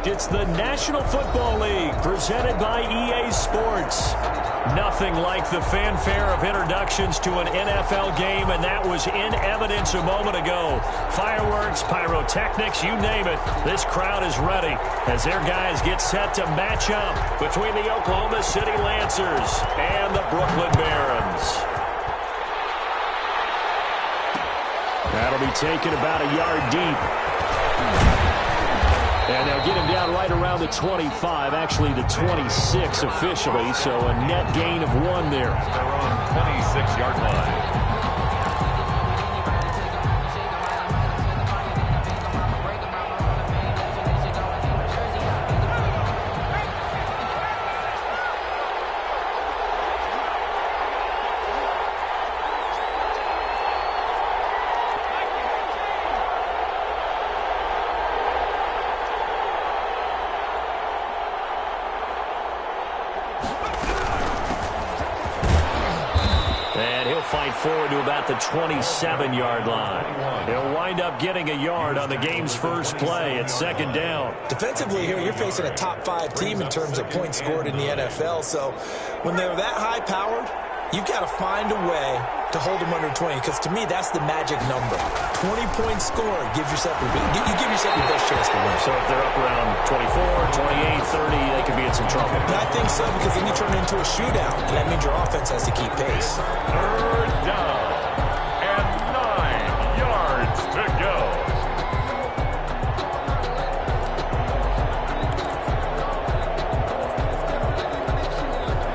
It's the National Football League presented by EA Sports. Nothing like the fanfare of introductions to an NFL game, and that was in evidence a moment ago. Fireworks, pyrotechnics, you name it. This crowd is ready as their guys get set to match up between the Oklahoma City Lancers and the Brooklyn Barons. That'll be taken about a yard deep. And they'll get him down right around the 25, actually the 26 officially, so a net gain of 1 there. They're on 26-yard line. Fight forward to about the 27-yard line. He'll wind up getting a yard on the game's first play at second down. Defensively here, you're facing a top-5 team in terms of points scored in the NFL. So when they're that high-powered, you've got to find a way to hold them under 20, because to me, that's the magic number. 20 points scored gives yourself you give yourself your best chance to win. So if they're up around 24, 28, 30, they could be in some trouble. I think so, because then you turn it into a shootout, and that means your offense has to keep pace. Third down and 9 yards to go.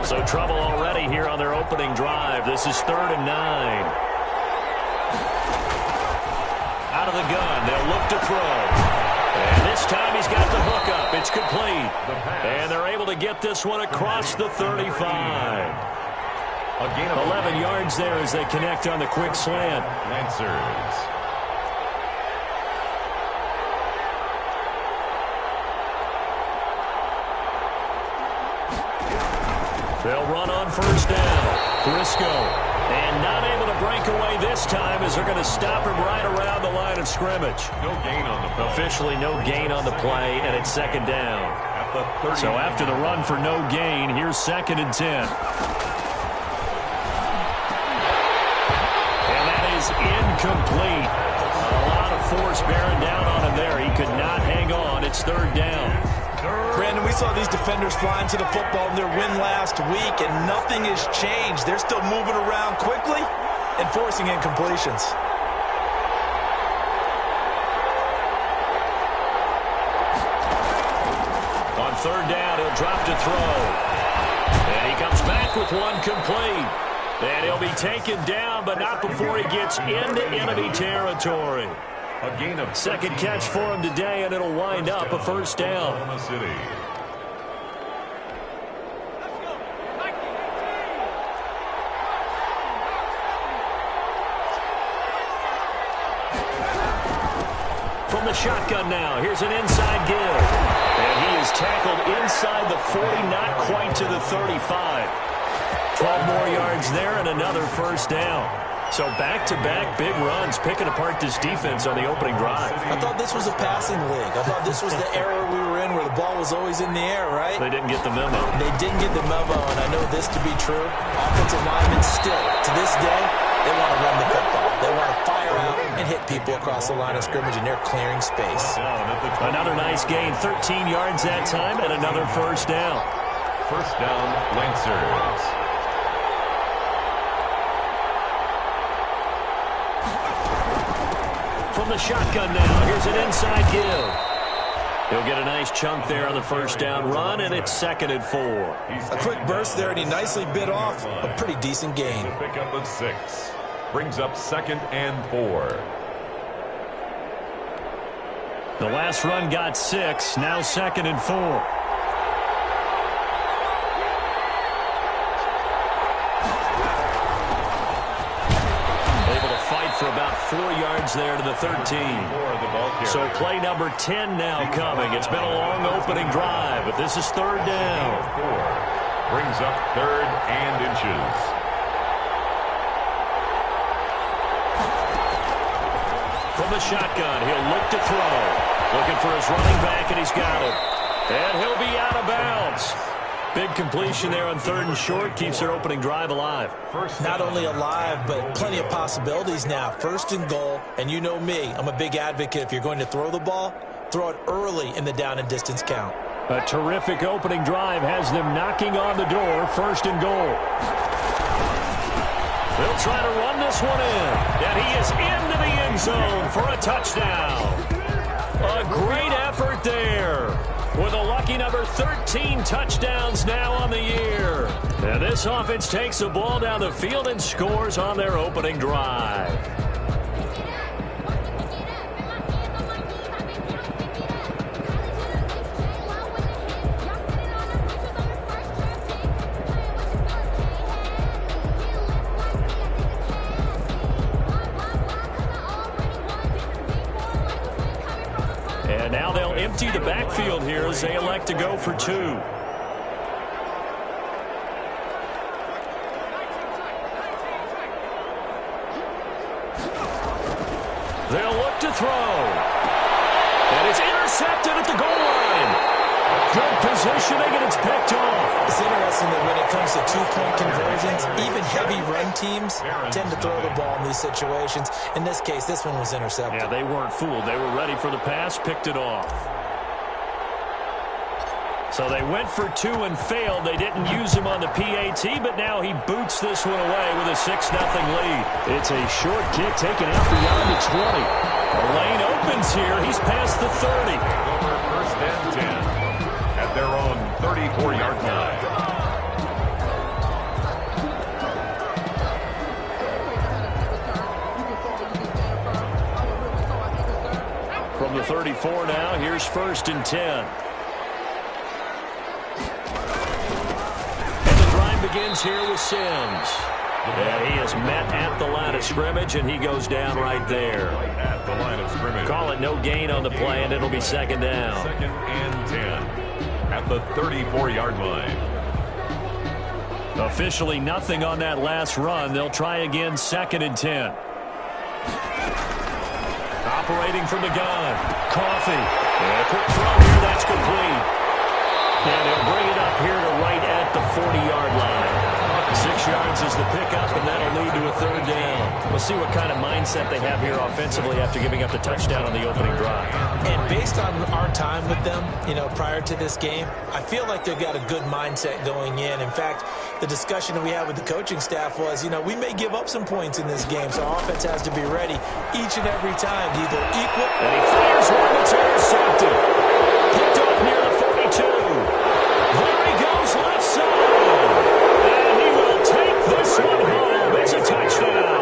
So trouble already here on their opening drive. This is 3rd and 9. Out of the gun, they'll look to throw. And this time he's got the hook up. It's complete. And they're able to get this one across the 35. 11 yards there as they connect on the quick slant. Lancers. They'll run on first down. Briscoe. And not able to break away this time as they're going to stop him right around the line of scrimmage. No gain on the play. Officially no gain on the play, and it's second down. So after the run for no gain, here's 2nd and 10. And that is incomplete. A lot of force bearing down on him there. He could not hang on. It's 3rd down. Brandon, we saw these defenders flying to the football in their win last week, and nothing has changed. They're still moving around quickly and forcing incompletions. On 3rd down, he'll drop to throw. And he comes back with one complete. And he'll be taken down, but not before he gets into enemy territory. A gain of 2nd catch for him today, and it'll wind up a first down. Oklahoma City. From the shotgun now, here's an inside give. And he is tackled inside the 40, not quite to the 35. 12 more yards there and another first down. So back-to-back big runs, picking apart this defense on the opening drive. I thought this was a passing league. I thought this was the era we were in where the ball was always in the air, right? They didn't get the memo. They didn't get the memo, and I know this to be true. Offensive linemen still, to this day, they want to run the football. They want to fire out and hit people across the line of scrimmage, and they're clearing space. Another nice gain, 13 yards that time, and another first down. First down, Lancers. From the shotgun now, here's an inside give. He'll get a nice chunk there on the first down run, and it's 2nd and 4. A quick burst there, and he nicely bit off a pretty decent gain. Pick up a 6. Brings up 2nd and 4. The last run got 6, now 2nd and 4. For about 4 yards there to the 13. So play number 10 now coming. It's been a long opening drive, but this is 3rd down. Brings up 3rd and inches. From the shotgun, he'll look to throw. Looking for his running back, and he's got it. And he'll be out of bounds. Big completion there on 3rd and short. Keeps their opening drive alive. Not only alive, but plenty of possibilities now. 1st and goal, and you know me. I'm a big advocate. If you're going to throw the ball, throw it early in the down and distance count. A terrific opening drive has them knocking on the door. 1st and goal. They'll try to run this one in. And he is into the end zone for a touchdown. A great effort there. With a lucky number 13 touchdowns now on the year. And this offense takes the ball down the field and scores on their opening drive. And now they'll empty the backfield here as they elect to go for 2. They'll look to throw. And it's intercepted at the goal line. Good positioning, and it's picked off. It's interesting that when it comes to 2-point conversions, even heavy run teams tend to throw the ball in these situations. In this case, this one was intercepted. Yeah, they weren't fooled. They were ready for the pass, picked it off. So they went for 2 and failed. They didn't use him on the PAT, but now he boots this one away with a 6-0 lead. It's a short kick taken out beyond the 20. The lane opens here. He's past the 30. Over 1st and 10 at their own 34-yard line. From the 34 now, here's 1st and 10. Begins here with Sims. And he is met at the line of scrimmage, and he goes down right there. At the line of scrimmage. Call it no gain on the play, and it'll be 2nd down. 2nd and 10 at the 34-yard line. Officially nothing on that last run. They'll try again 2nd and 10. Operating from the gun. Coffee. And a quick throw here. That's complete. And he'll bring it up here to right at the 40-yard line. 6 yards is the pickup, and that'll lead to a 3rd down. We'll see what kind of mindset they have here offensively after giving up the touchdown on the opening drive. And based on our time with them, prior to this game, I feel like they've got a good mindset going in. In fact, the discussion that we had with the coaching staff was, we may give up some points in this game, so our offense has to be ready each and every time to either equal. And he fires one that's intercepted. Picked up near the 42. There he goes left side. And he will take this one home. It's a touchdown.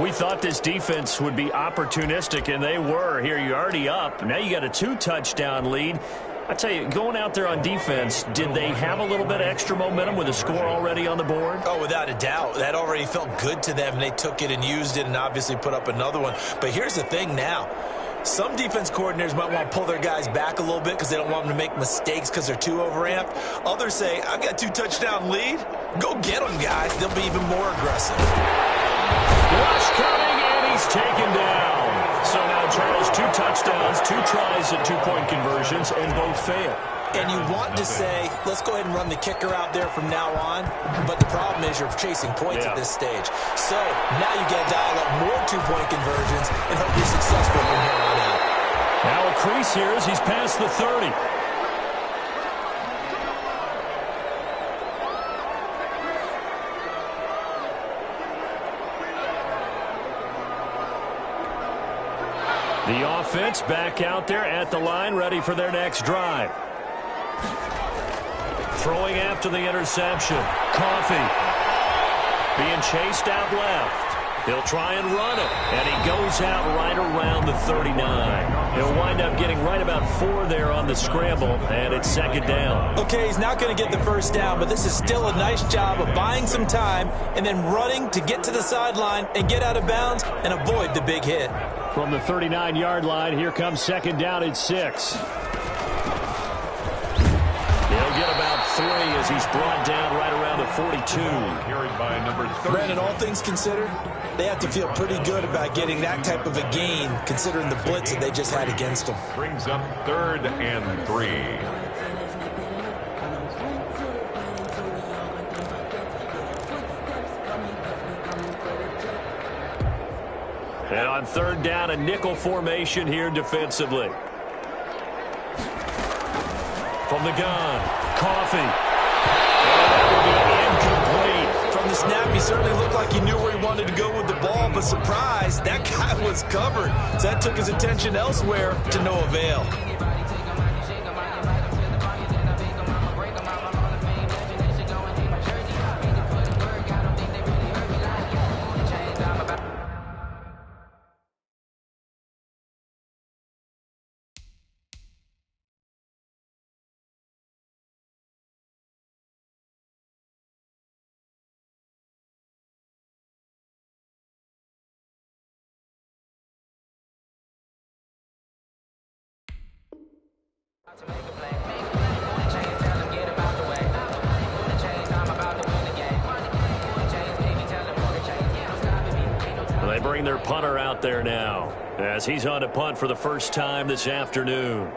We thought this defense would be opportunistic, and they were. Here you're already up. Now you got a 2-touchdown lead. I tell you, going out there on defense, did they have a little bit of extra momentum with a score already on the board? Oh, without a doubt. That already felt good to them. They took it and used it and obviously put up another one. But here's the thing now. Some defense coordinators might want to pull their guys back a little bit because they don't want them to make mistakes because they're too overamped. Others say, I've got a 2-touchdown lead. Go get them, guys. They'll be even more aggressive. Rush coming, and he's taken down. So now, Charles, 2 touchdowns, 2 tries at 2-point conversions, and both fail. And you want to say, let's go ahead and run the kicker out there from now on. But the problem is you're chasing points at this stage. So now you got to dial up more 2-point conversions and hope you're successful from here on out. Now a crease here as he's past the 30. The offense back out there at the line, ready for their next drive. Throwing after the interception. Coffee. Being chased out left. He'll try and run it. And he goes out right around the 39. He'll wind up getting right about 4 there on the scramble, and it's 2nd down. Okay, he's not going to get the 1st down, but this is still a nice job of buying some time and then running to get to the sideline and get out of bounds and avoid the big hit. From the 39-yard line, here comes 2nd down at 6. He'll get about 3 as he's brought down right around the 42. Carried by number 30. Brandon, all things considered, they have to feel pretty good about getting that type of a gain, considering the blitz that they just had against them. Brings up 3rd and 3. And on 3rd down, a nickel formation here defensively. From the gun, Coffee. And that will be incomplete. From the snap, he certainly looked like he knew where he wanted to go with the ball, but surprise, that guy was covered. So that took his attention elsewhere to no avail. They bring their punter out there now as he's on to punt for the first time this afternoon.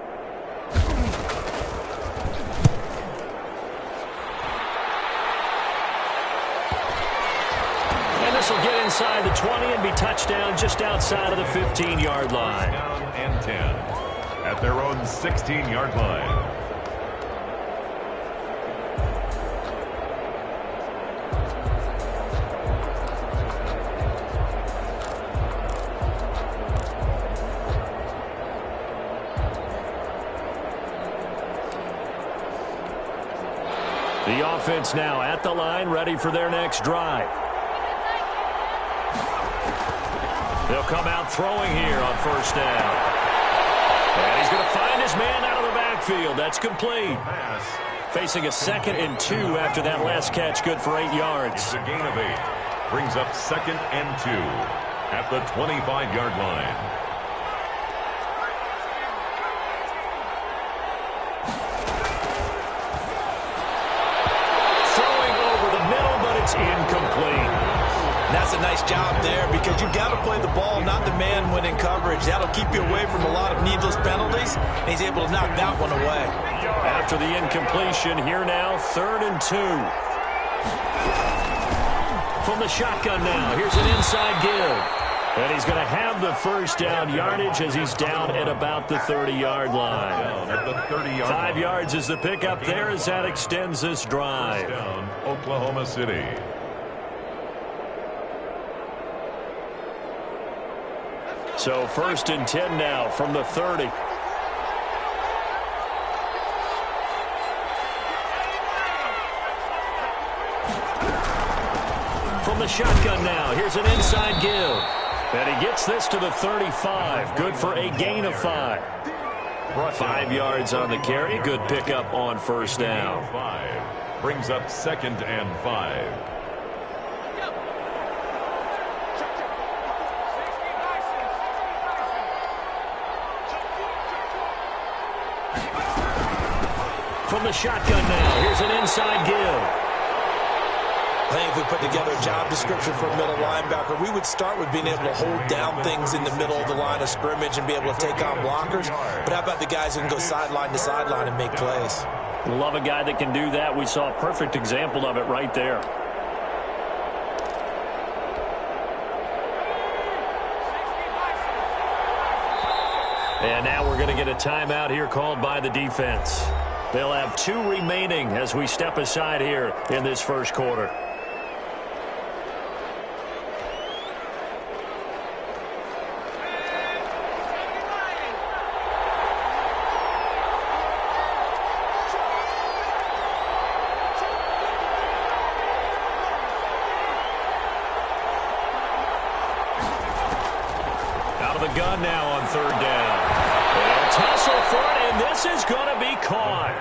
And this will get inside the 20 and be touchdown just outside of the 15-yard line. Down and 10 at their own 16-yard line. The offense now at the line, ready for their next drive. They'll come out throwing here on 1st down. And he's going to find his man out of the backfield. That's complete. Facing a 2nd and 2 after that last catch, good for 8 yards. It's a gain of 8. Brings up 2nd and 2 at the 25-yard line. Incomplete. That's a nice job there because you've got to play the ball, not the man when in coverage. That'll keep you away from a lot of needless penalties, and he's able to knock that one away. After the incompletion, here now, 3rd and 2. From the shotgun now, here's an inside give. And he's going to have the 1st down yardage as he's down at about the 30-yard line. At the 30-yard 5 yards is the pickup there as that extends this drive. Down, Oklahoma City. So 1st and 10 now from the 30. From the shotgun now, here's an inside give. And he gets this to the 35. Good for a gain of 5. 5 yards on the carry. Good pickup on 1st down. 5 brings up 2nd and 5. From the shotgun now, here's an inside give. I think if we put together a job description for a middle linebacker, we would start with being able to hold down things in the middle of the line of scrimmage and be able to take on blockers. But how about the guys who can go sideline to sideline and make plays? Love a guy that can do that. We saw a perfect example of it right there. And now we're going to get a timeout here called by the defense. They'll have 2 remaining as we step aside here in this 1st quarter. Out of the gun now on 3rd down. They'll tussle for it, and this is going to be caught.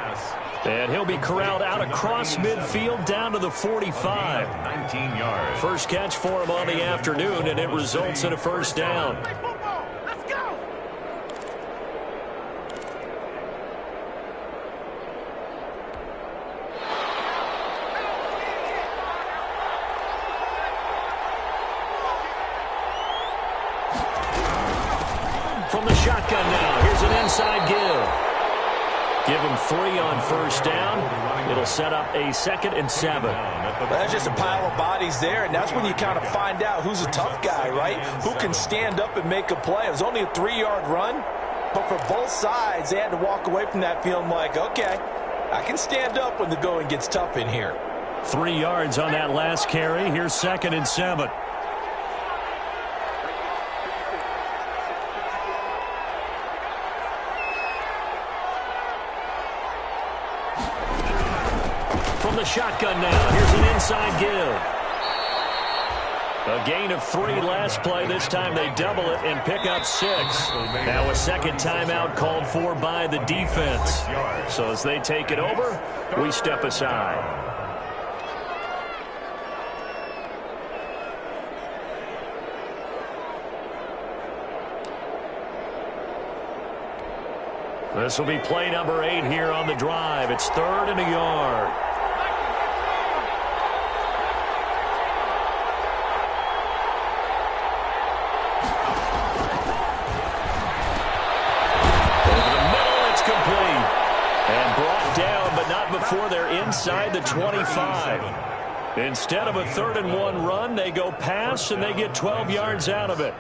And he'll be corralled out across midfield down to the 45. 19 yards. First catch for him on the afternoon, and it results in a 1st down. From the shotgun now, here's an inside give. Give him 3 on first down. It'll set up a 2nd and 7. Well, that's just a pile of bodies there, and that's when you kind of find out who's a tough guy, right? Who can stand up and make a play. It was only a 3-yard run, but for both sides, they had to walk away from that feeling like, okay, I can stand up when the going gets tough in here. 3 yards on that last carry. Here's 2nd and 7. From the shotgun now, here's an inside give. A gain of 3 last play. This time they double it and pick up 6. Now a second timeout called for by the defense. So as they take it over, we step aside. This will be play number 8 here on the drive. It's 3rd and a yard. Before they're inside the 25. Instead of a 3rd and 1 run, they go pass, and they get 12 yards out of it.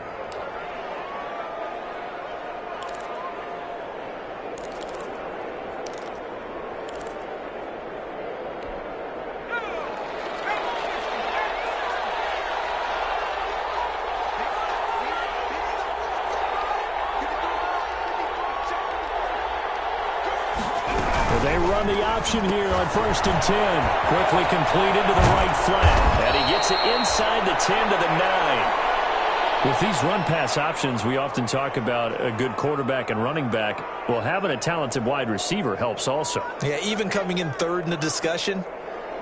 They run the option here on 1st and 10. Quickly completed to the right flat. And he gets it inside the 10 to the 9. With these run-pass options, we often talk about a good quarterback and running back. Well, having a talented wide receiver helps also. Yeah, even coming in 3rd in the discussion,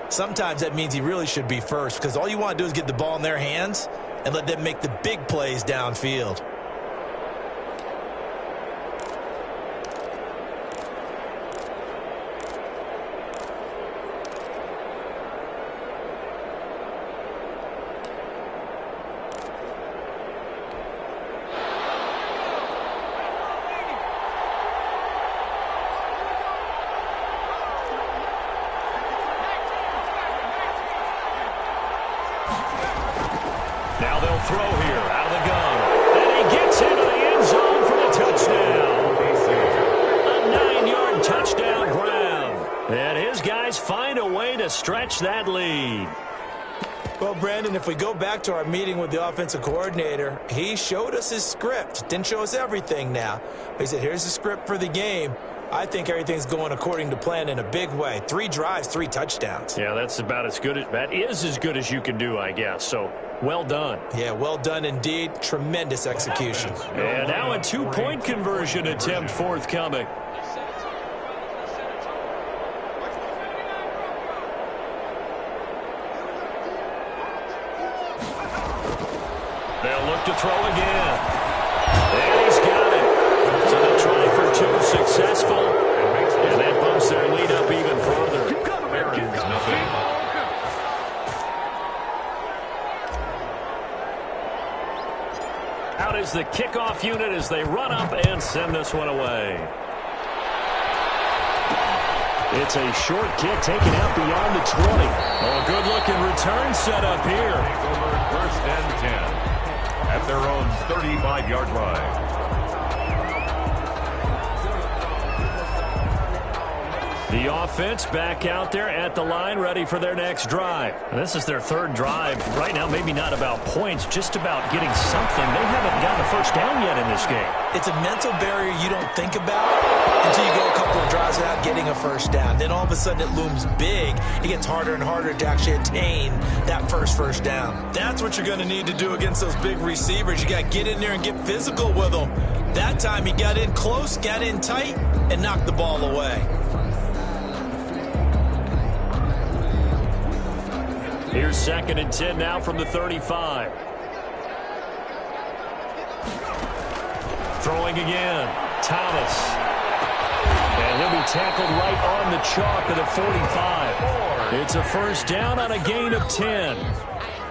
sometimes that means he really should be first, because all you want to do is get the ball in their hands and let them make the big plays downfield. Now they'll throw here out of the gun. And he gets into the end zone for the touchdown. A 9-yard touchdown grab. And his guys find a way to stretch that lead. Well, Brandon, if we go back to our meeting with the offensive coordinator, he showed us his script. Didn't show us everything now. He said, here's the script for the game. I think everything's going according to plan in a big way. 3 drives, 3 touchdowns. Yeah, that's about as good as you can do, I guess. So, well done. Yeah, well done indeed. Tremendous execution. And now a 2-point conversion attempt forthcoming. They'll look to throw again. And he's got it. So they try for 2, successful. And that bumps their lead up even further. There is nothing. Out is the kickoff unit as they run up and send this one away. It's a short kick taken out beyond the 20. Oh, good-looking return set up here. Over 1st and 10 at their own 35-yard line. The offense back out there at the line, ready for their next drive. This is their 3rd drive. Right now, maybe not about points, just about getting something. They haven't gotten a first down yet in this game. It's a mental barrier you don't think about until you go a couple of drives without getting a first down. Then all of a sudden it looms big. It gets harder and harder to actually attain that first down. That's what you're going to need to do against those big receivers. You got to get in there and get physical with them. That time he got in close, got in tight, and knocked the ball away. Here's 2nd and 10 now from the 35. Throwing again. Thomas. And he'll be tackled right on the chalk of the 45. It's a first down on a gain of 10.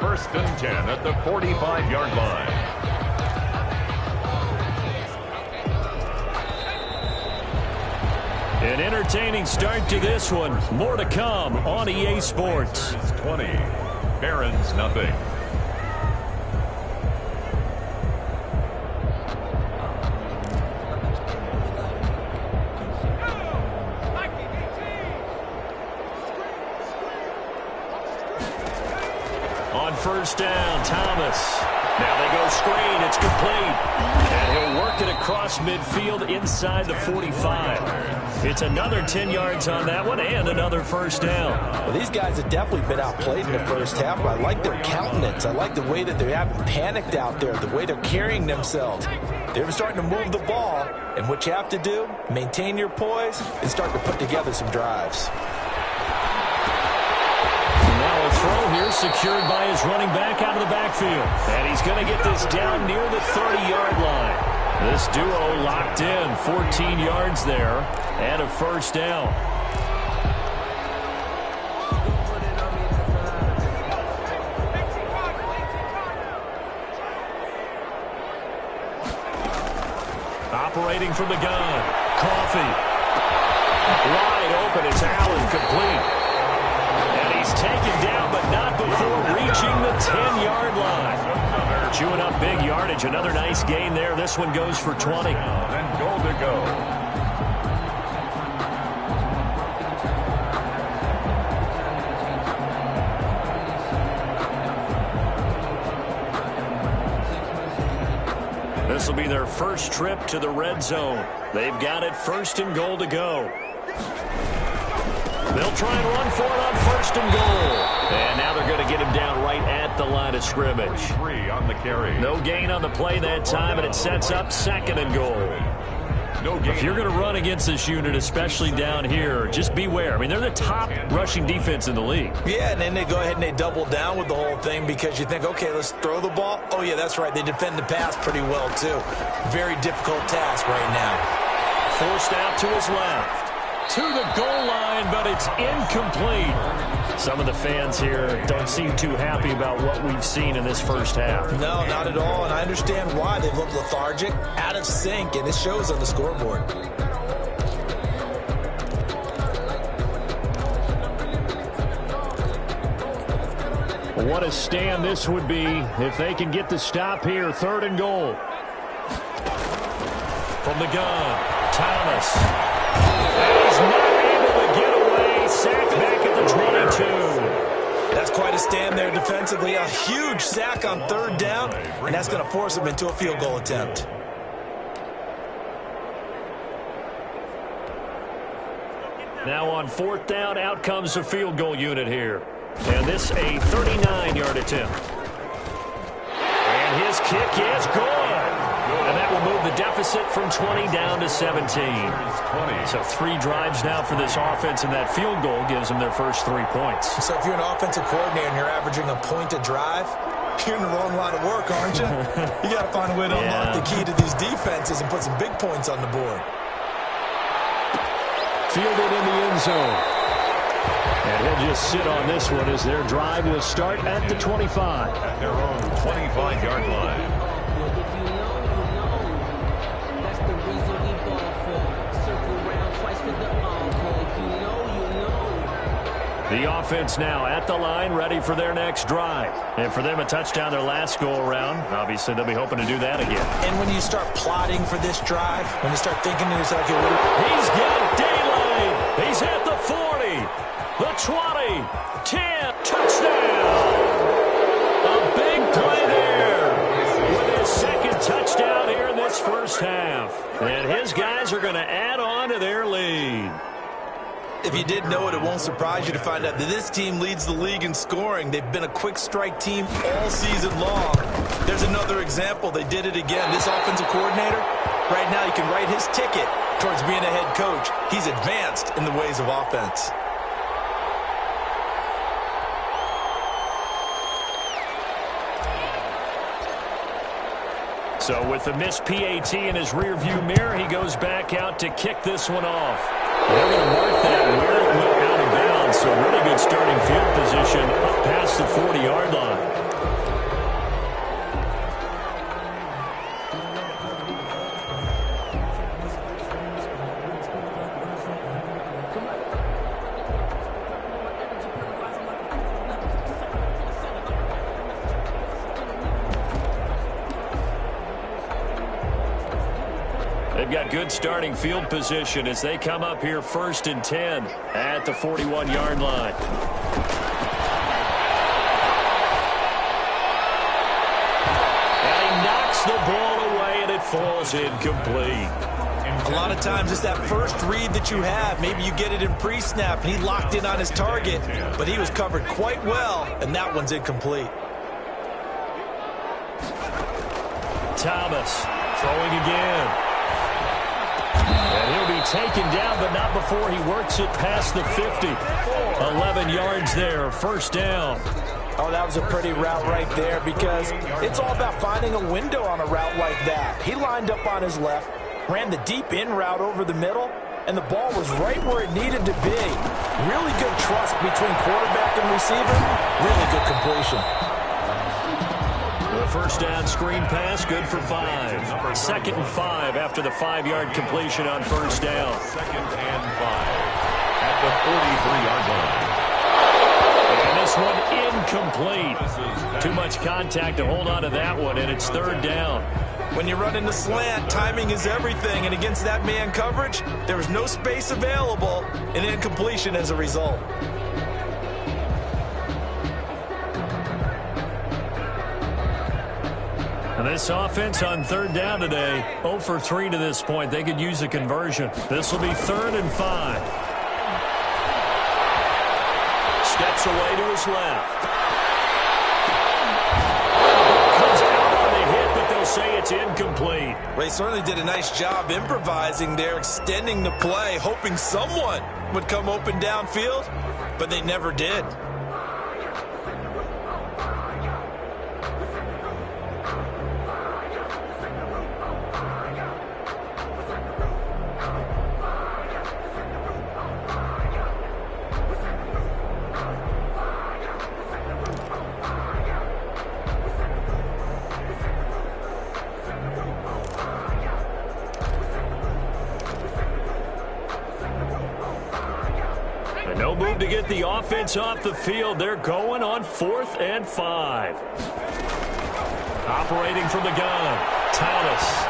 1st and 10 at the 45-yard line. An entertaining start to this one. More to come on EA Sports. 20. Barons, nothing. On first down, Thomas. Now they go screen. It's complete. And he'll work it across midfield inside the 45. It's another 10 yards on that one and another first down. Well, these guys have definitely been outplayed in the first half, but I like their countenance. I like the way that they haven't panicked out there, the way they're carrying themselves. They're starting to move the ball, and what you have to do, maintain your poise and start to put together some drives. Now a throw here secured by his running back out of the backfield. And he's going to get this down near the 30-yard line. This duo locked in, 14 yards there, and a first down. Operating from the gun, Coffee. Wide open, it's Allen, complete. And he's taken down, but not before reaching the 10-yard line. Chewing up big yardage. Another nice gain there. This one goes for 20. And goal to go. This will be their first trip to the red zone. They've got it first and goal to go. They'll try and run for it on first and goal. And now they're going to get him down right at the line of scrimmage. 3 on the carry. No gain on the play that time, and it sets up second and goal. No gain. If you're going to run against this unit, especially down here, just beware. I mean, they're the top rushing defense in the league. Yeah, and then they go ahead and they double down with the whole thing because you think, okay, let's throw the ball. Oh, yeah, that's right. They defend the pass pretty well, too. Very difficult task right now. Forced out to his left. To the goal line, but it's incomplete. Some of the fans here don't seem too happy about what we've seen in this first half. No, not at all, and I understand why. They look lethargic, out of sync, and it shows on the scoreboard. What a stand this would be if they can get the stop here. Third and goal. From the gun, Thomas. He's not able to get away. Sacked back at the 22. That's quite a stand there defensively. A huge sack on third down, and that's going to force him into a field goal attempt. Now on fourth down, out comes the field goal unit here. And this a 39-yard attempt. And his kick is good. And that will move the deficit from 20 down to 17. So 3 drives now for this offense, and that field goal gives them their first 3 points. So if you're an offensive coordinator and you're averaging a point a drive, you're in the wrong line of work, aren't you? You got to find a way to unlock the key to these defenses and put some big points on the board. Fielded in the end zone. And he'll just sit on this one as their drive will start at the 25. At their own 25-yard line. The offense now at the line, ready for their next drive. And for them, a touchdown their last go-around. Obviously, they'll be hoping to do that again. And when you start plotting for this drive, when you start thinking to yourself, okay, he's got daylight. He's at the 40, the 20, 10, touchdown. A big play there with his second touchdown here in this first half. And his guys are going to add on to their lead. If you didn't know it, it won't surprise you to find out that this team leads the league in scoring. They've been a quick strike team all season long. There's another example. They did it again. This offensive coordinator, right now, he can write his ticket towards being a head coach. He's advanced in the ways of offense. So with the missed PAT in his rearview mirror, he goes back out to kick this one off. They're going to mark that where it went out of bounds. So really good starting field position up past the 40-yard line. They've got good starting field position as they come up here 1st and 10 at the 41-yard line. And he knocks the ball away, and it falls incomplete. A lot of times it's that first read that you have. Maybe you get it in pre-snap, and he locked in on his target, but he was covered quite well, and that one's incomplete. Thomas throwing again. And he'll be taken down, but not before he works it past the 50. 11 yards there, 1st down. Oh, that was a pretty route right there because it's all about finding a window on a route like that. He lined up on his left, ran the deep in route over the middle, and the ball was right where it needed to be. Really good trust between quarterback and receiver. Really good completion. The 1st down screen pass, good for 5. 2nd and 5 after the 5-yard completion on 1st down. 2nd and 5 at the 43-yard line. And this one incomplete. Too much contact to hold on to that one, and it's 3rd down. When you run in the slant, timing is everything, and against that man coverage, there was no space available, and incompletion as a result. And this offense on 3rd down today, 0 for 3 to this point. They could use a conversion. This will be 3rd and 5. Steps away to his left. Comes out on the hit, but they'll say it's incomplete. Well, he certainly did a nice job improvising there, extending the play, hoping someone would come open downfield, but they never did. No move to get the offense off the field. They're going on 4th and 5. Operating from the gun, Thomas.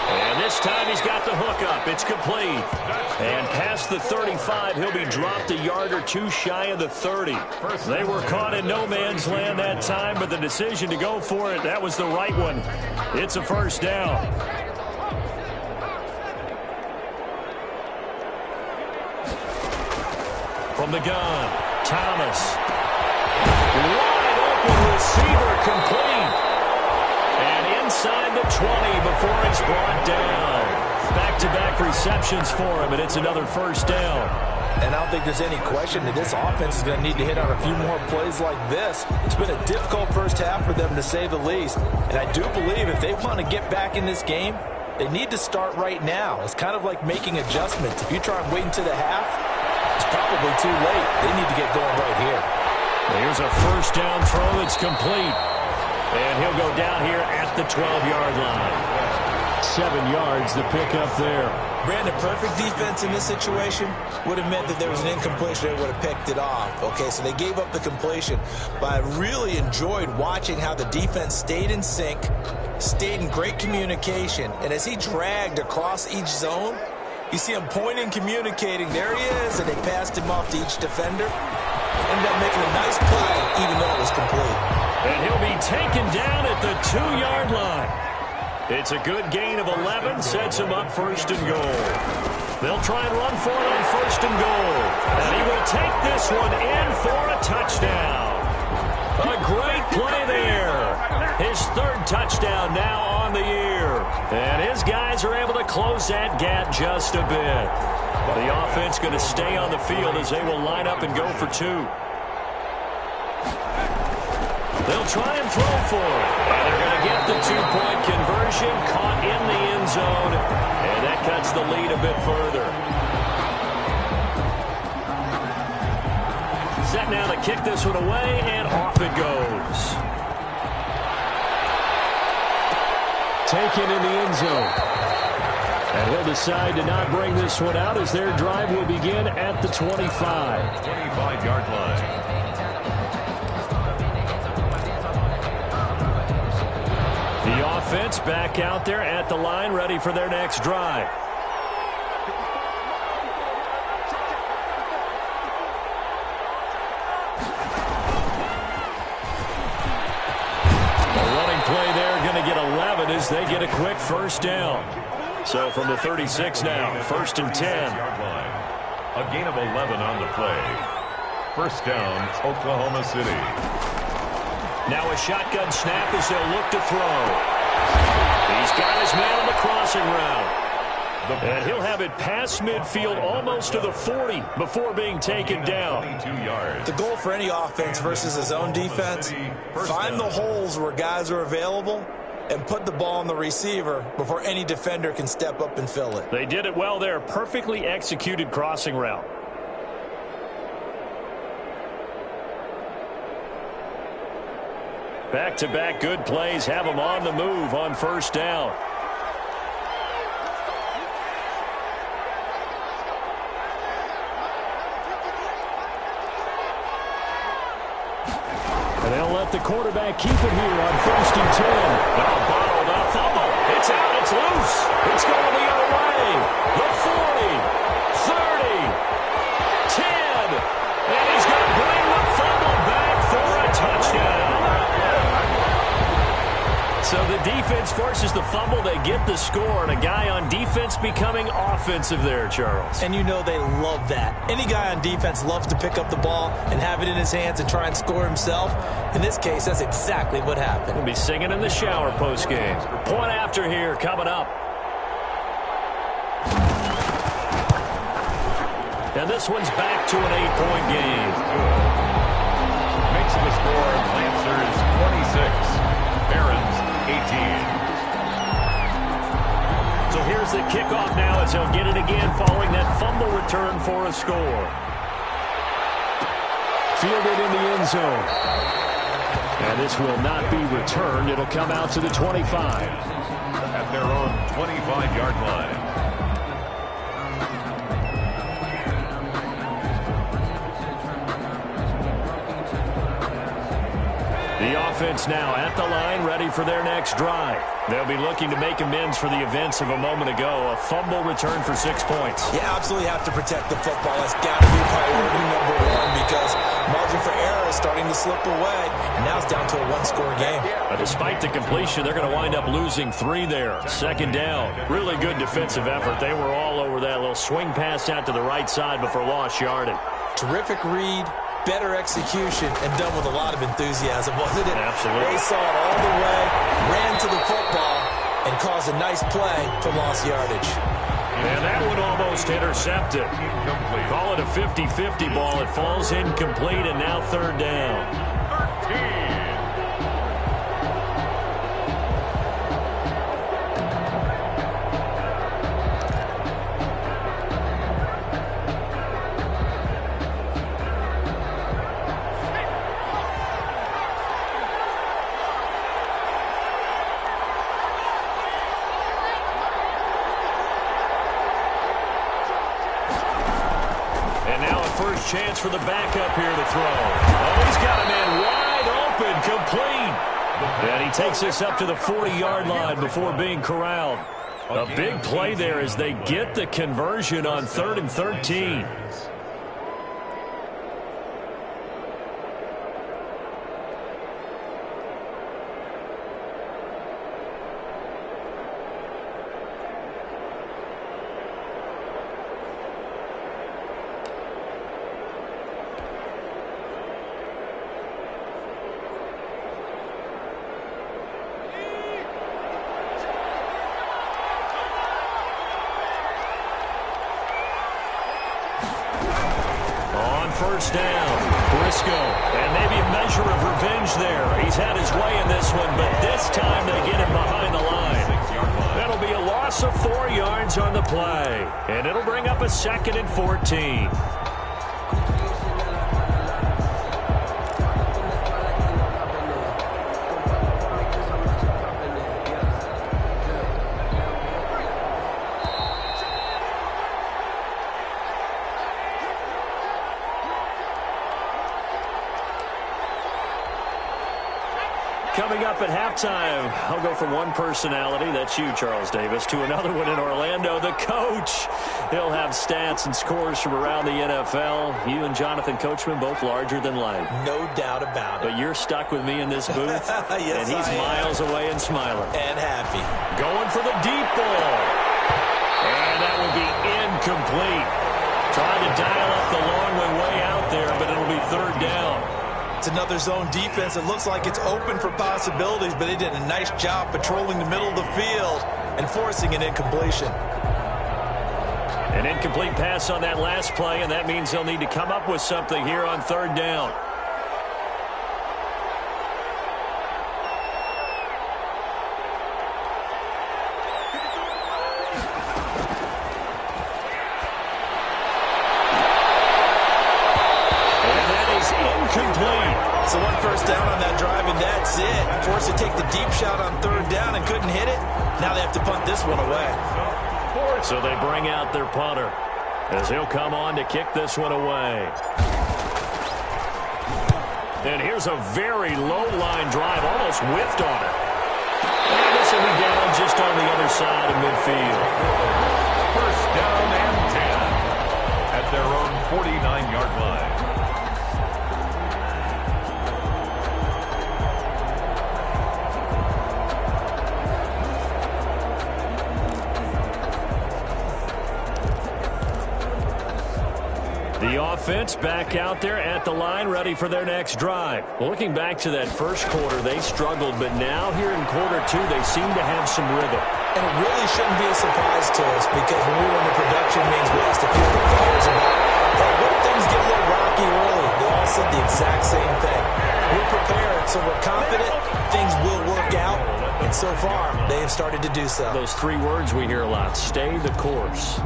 And this time he's got the hook up. It's complete. And past the 35, he'll be dropped a yard or two shy of the 30. They were caught in no man's land that time, but the decision to go for it, that was the right one. It's a 1st down. From the gun, Thomas. Wide open receiver, complete. And inside the 20 before it's brought down. Back-to-back receptions for him, and it's another 1st down. And I don't think there's any question that this offense is going to need to hit on a few more plays like this. It's been a difficult first half for them, to say the least. And I do believe if they want to get back in this game, they need to start right now. It's kind of like making adjustments. If you try and wait until the half, it's probably too late. They need to get going right here. Here's a 1st down throw that's complete. And he'll go down here at the 12-yard line. 7 yards to pick up there. Brandon, perfect defense in this situation would have meant that there was an incompletion. They would have picked it off. Okay, so they gave up the completion. But I really enjoyed watching how the defense stayed in sync, stayed in great communication. And as he dragged across each zone, you see him pointing, communicating. There he is, and they passed him off to each defender. Ended up making a nice play, even though it was complete. And he'll be taken down at the 2-yard line. It's a good gain of 11, sets him up 1st and goal. They'll try and run for it on 1st and goal. And he will take this one in for a touchdown. A great play there. His 3rd touchdown now on the year. And his guys are able to close that gap just a bit. The offense going to stay on the field as they will line up and go for 2. They'll try and throw for it. And they're going to get the 2-point conversion, caught in the end zone. And that cuts the lead a bit further. Set now to kick this one away, and off it goes. Taken in the end zone. And he'll decide to not bring this one out as their drive will begin at the 25. 25-yard line. The offense back out there at the line, ready for their next drive. A running play there, going to get 11 as they get a quick first down. So from the 36 now, 1st and 10. A gain of 11 on the play. First down, Oklahoma City. Now a shotgun snap as they'll look to throw. He's got his man on the crossing route. And he'll have it past midfield almost to the 40 before being taken down. 22 yards. The goal for any offense versus his own defense, find the holes where guys are available and put the ball on the receiver before any defender can step up and fill it. They did it well there. Perfectly executed crossing route. Back-to-back good plays have them on the move on first down. And they'll let the quarterback keep it here on 1st and 10. Well, bottled up, fumble. It's out, it's loose. It's going the other way. The 40, 30, 10. And he's going to bring the fumble back for a touchdown. So the defense forces the fumble. They get the score, and a guy on defense becoming offensive there, Charles. And you know they love that. Any guy on defense loves to pick up the ball and have it in his hands and try and score himself. In this case, that's exactly what happened. We'll be singing in the shower post-game. Point after here coming up. And this one's back to an 8-point game. Makes the score Lancers 26. Barons 18. So here's the kickoff now as he'll get it again following that fumble return for a score. Fielded in the end zone. And this will not be returned. It'll come out to the 25. At their own 25-yard line. The offense now at the line, ready for their next drive. They'll be looking to make amends for the events of a moment ago. A fumble return for 6 points. You absolutely have to protect the football. That's got to be priority number one because margin for error is starting to slip away. And now it's down to a one-score game. But despite the completion, they're going to wind up losing 3 there. 2nd down. Really good defensive effort. They were all over that little swing pass out to the right side before lost yardage. Terrific read. Better execution, and done with a lot of enthusiasm, wasn't it? Absolutely. They saw it all the way, ran to the football, and caused a nice play for lost yardage. And that one almost intercepted. Call it a 50-50 ball. It falls incomplete, and now 3rd down. 13. Chance for the backup here to throw. Oh, he's got a man wide open, complete. And he takes this up to the 40-yard line before being corralled. A big play there as they get the conversion on 3rd and 13. First down, Briscoe, and maybe a measure of revenge there. He's had his way in this one, but this time they get him behind the line. That'll be a loss of 4 yards on the play, and it'll bring up a 2nd and 14. Coming up at halftime, I'll go from one personality, that's you, Charles Davis, to another one in Orlando, the coach. He'll have stats and scores from around the NFL. You and Jonathan Coachman both larger than life. No doubt about it. But you're stuck with me in this booth, yes, and he's miles away and smiling. And happy. Going for the deep ball. And that will be incomplete. Trying to dial up the long way out there, but it'll be third down. It's another zone defense. It looks like it's open for possibilities, but they did a nice job patrolling the middle of the field and forcing an incompletion. An incomplete pass on that last play, and that means they'll need to come up with something here on third down. So one first down on that drive, and that's it. Forced to take the deep shot on third down and couldn't hit it. Now they have to punt this one away. So they bring out their punter as he'll come on to kick this one away. And here's a very low-line drive, almost whiffed on it. And this will be down just on the other side of midfield. First down and 10 at their own 49-yard line. The offense back out there at the line, ready for their next drive. Well, looking back to that first quarter, they struggled, but now here in quarter two, they seem to have some rhythm. And it really shouldn't be a surprise to us because when we were in the production means we asked a few of the players about, hey, what if things get a little rocky early? They all said the exact same thing. We're prepared, so we're confident things will work out. And so far, they have started to do so. Those three words we hear a lot, stay the course.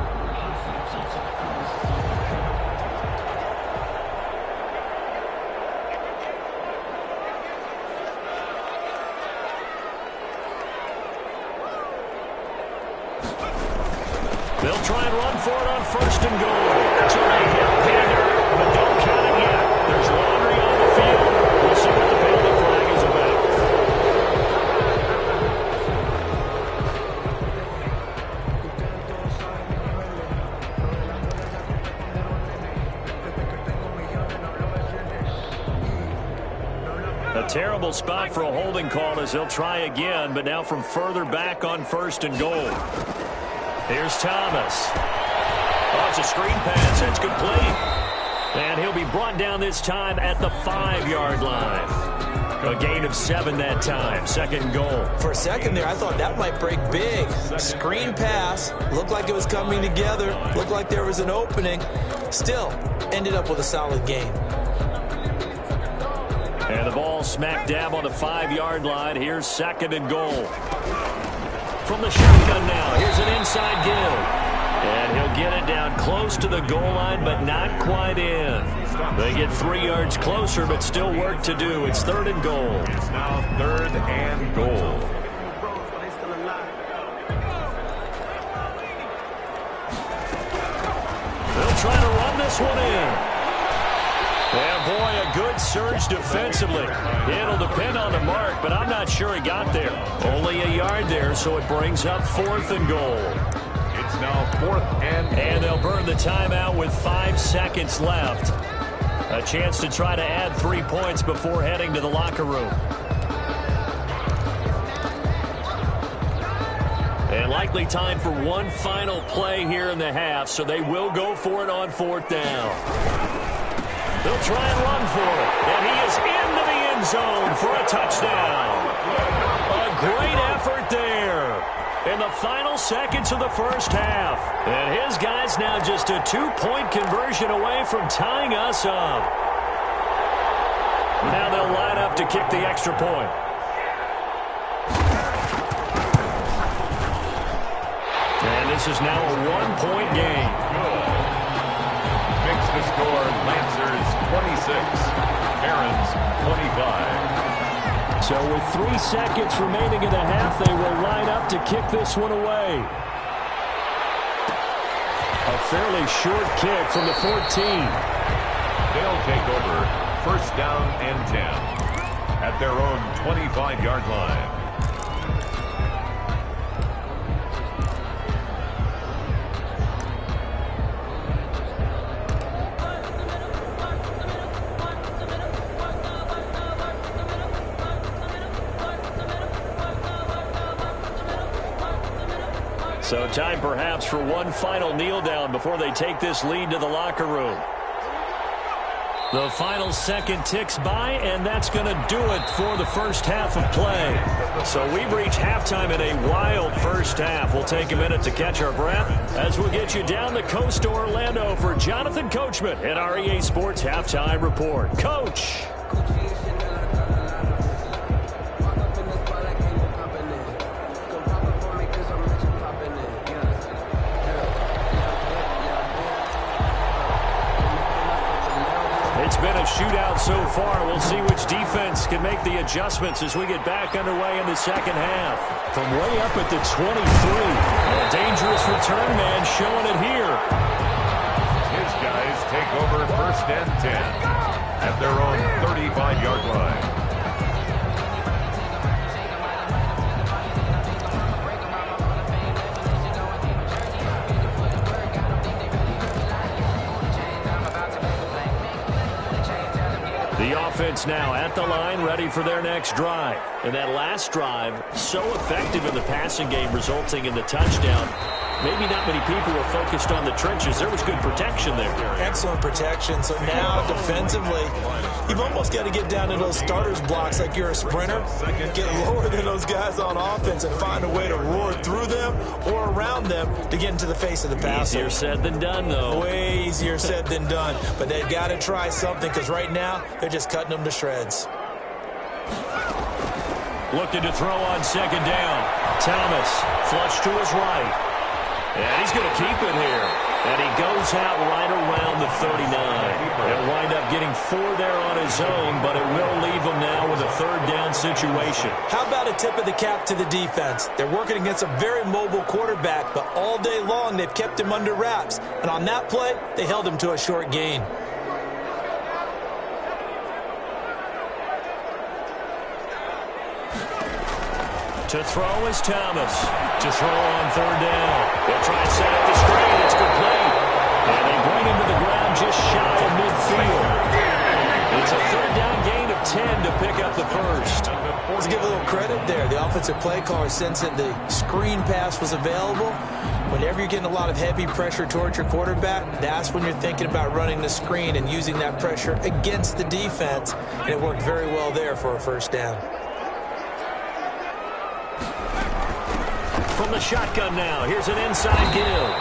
They'll try and run for it on first and goal. So they hit Panda, but don't count it yet. There's laundry on the field. We'll see what the penalty flag is about. A terrible spot for a holding call as they'll try again, but now from further back on first and goal. Here's Thomas. Oh, it's a screen pass. It's complete. And he'll be brought down this time at the 5-yard line. A gain of 7 that time. Second goal. For a second there, I thought that might break big. Screen pass. Looked like it was coming together. Looked like there was an opening. Still, ended up with a solid gain. And the ball smack dab on the 5-yard line. Here's second and goal. From the shotgun now, here's an inside give. And he'll get it down close to the goal line, but not quite in. They get 3 yards closer, but still work to do. It's third and goal. It's now third and goal. They'll try to run this one in. And boy, a good surge defensively. It'll depend on the mark, but I'm not sure he got there. Only a yard there, so it brings up fourth and goal. It's now fourth and goal. And they'll burn the timeout with 5 seconds left. A chance to try to add 3 points before heading to the locker room. And likely time for one final play here in the half, so they will go for it on fourth down. They'll try and run for it, and he is into the end zone for a touchdown. A great effort there in the final seconds of the first half. And his guys now just a 2-point conversion away from tying us up. Now they'll line up to kick the extra point. And this is now a 1-point game. Makes the score Lancers 26, Barons 25. So with 3 seconds remaining in the half, they will line up to kick this one away. A fairly short kick from the 14. They'll take over first down and 10 at at their own 25-yard line. So time perhaps for one final kneel down before they take this lead to the locker room. The final second ticks by, and that's going to do it for the first half of play. So we've reached halftime in a wild first half. We'll take a minute to catch our breath as we'll get you down the coast to Orlando for Jonathan Coachman at our EA Sports Halftime Report. Coach. It's been a shootout so far. We'll see which defense can make the adjustments as we get back underway in the second half. From way up at the 23. A dangerous return man showing it here. His guys take over first and 10 at their own 35-yard line. The offense now at the line, ready for their next drive. And that last drive, so effective in the passing game, resulting in the touchdown. Maybe not many people were focused on the trenches. There was good protection there. Excellent protection. So now, defensively, you've almost got to get down to those starters blocks like you're a sprinter. Get lower than those guys on offense and find a way to roar through them or around them to get into the face of the passer. Easier said than done, though. Way easier said than done. But they've got to try something because right now, they're just cutting them to shreds. Looking to throw on second down. Thomas, flush to his right. And he's going to keep it here. And he goes out right around the 39. He'll wind up getting 4 there on his own, but it will leave him now with a third down situation. How about a tip of the cap to the defense? They're working against a very mobile quarterback, but all day long they've kept him under wraps. And on that play, they held him to a short gain. To throw is Thomas. To throw on third down. They'll try and set up the screen. It's complete. And they bring him to the ground just shy of midfield. It's a third down gain of 10 to pick up the first. Let's give a little credit there. The offensive play caller sensed that the screen pass was available. Whenever you're getting a lot of heavy pressure towards your quarterback, that's when you're thinking about running the screen and using that pressure against the defense. And it worked very well there for a first down. From the shotgun now, here's an inside give.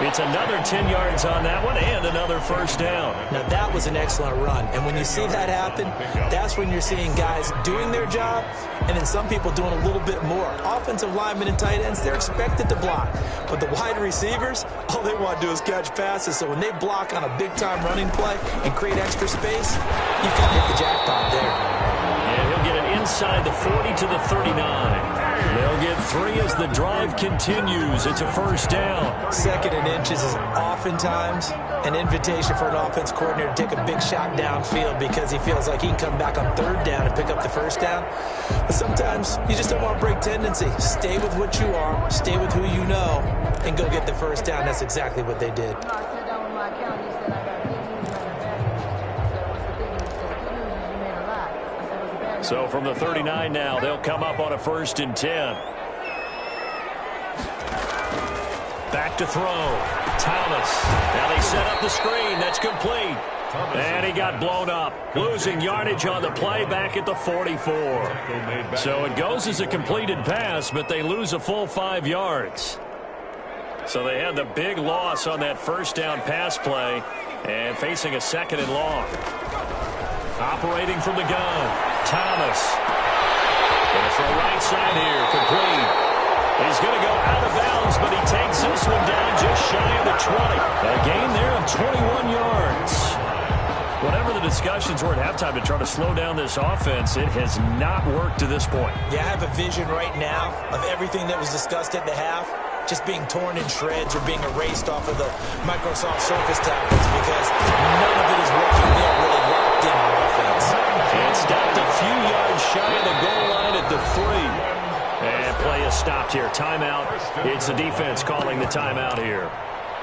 It's another 10 yards on that one and another first down. Now that was an excellent run. And when you see that happen, that's when you're seeing guys doing their job and then some people doing a little bit more. Offensive linemen and tight ends, they're expected to block. But the wide receivers, all they want to do is catch passes. So when they block on a big-time running play and create extra space, you've got to hit the jackpot there. And he'll get it inside the 40 to the 39. They'll get 3 as the drive continues. It's a first down. Second and inches is oftentimes an invitation for an offense coordinator to take a big shot downfield because he feels like he can come back on third down and pick up the first down. But sometimes you just don't want to break tendency. Stay with what you are, stay with who you know, and go get the first down. That's exactly what they did. So from the 39 now, they'll come up on a 1st and 10. Back to throw. Thomas. Now they set up the screen. That's complete. And he got blown up. Losing yardage on the play back at the 44. So it goes as a completed pass, but they lose a full 5 yards. So they had the big loss on that first down pass play and facing a 2nd and long. Operating from the gun, Thomas. Going for a right side here, complete. He's going to go out of bounds, but he takes this one down just shy of the 20. A gain there of 21 yards. Whatever the discussions were at halftime to try to slow down this offense, it has not worked to this point. Yeah, I have a vision right now of everything that was discussed at the half just being torn in shreds or being erased off of the Microsoft Surface tablets because none of it is working. They're really locked in on offense. And stopped a few yards shy of the goal line at the 3. And play is stopped here. Timeout. It's the defense calling the timeout here.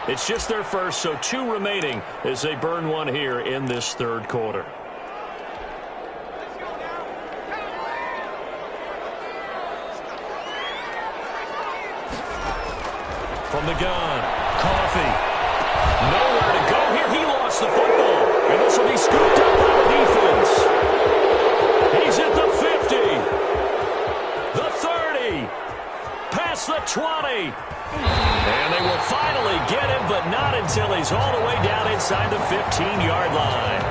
It's just their first, so 2 remaining as they burn one here in this third quarter. From the gun, Coffee. Nowhere to go here. He lost the football. And this will be scooped up by the defense. He's at the 50. The 30. Past the 20. And they will finally get him, but not until he's all the way down inside the 15-yard line.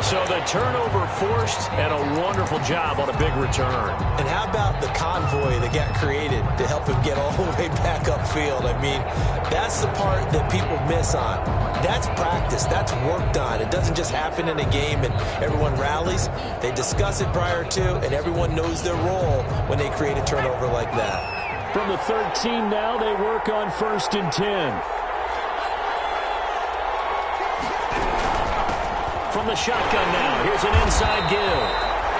So the turnover forced, and a wonderful job on a big return. And how about the convoy that got created to help him get all the way back upfield? I mean, that's the part that people miss on. That's practice. That's worked on. It doesn't just happen in a game and everyone rallies. They discuss it prior to, and everyone knows their role when they create a turnover like that. From the 13 now, they work on 1st and 10. From the shotgun now, here's an inside give.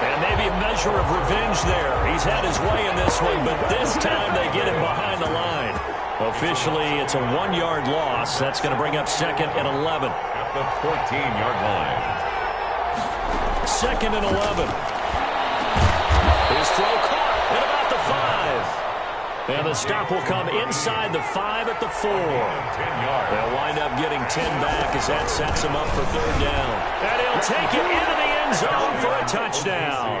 And maybe a measure of revenge there. He's had his way in this one, but this time they get him behind the line. Officially, it's a 1-yard loss. That's going to bring up 2nd and 11. At the 14-yard line. 2nd and 11. His throw caught at about the 5. And the stop will come inside the 5 at the 4. 10 yards. They'll wind up getting 10 back as that sets him up for 3rd down. And he'll take it into the end zone for a touchdown.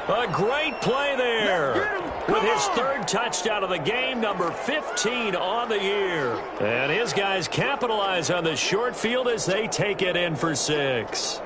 A great play there. With his 3rd touchdown of the game, number 15 on the year. And his guys capitalize on the short field as they take it in for 6.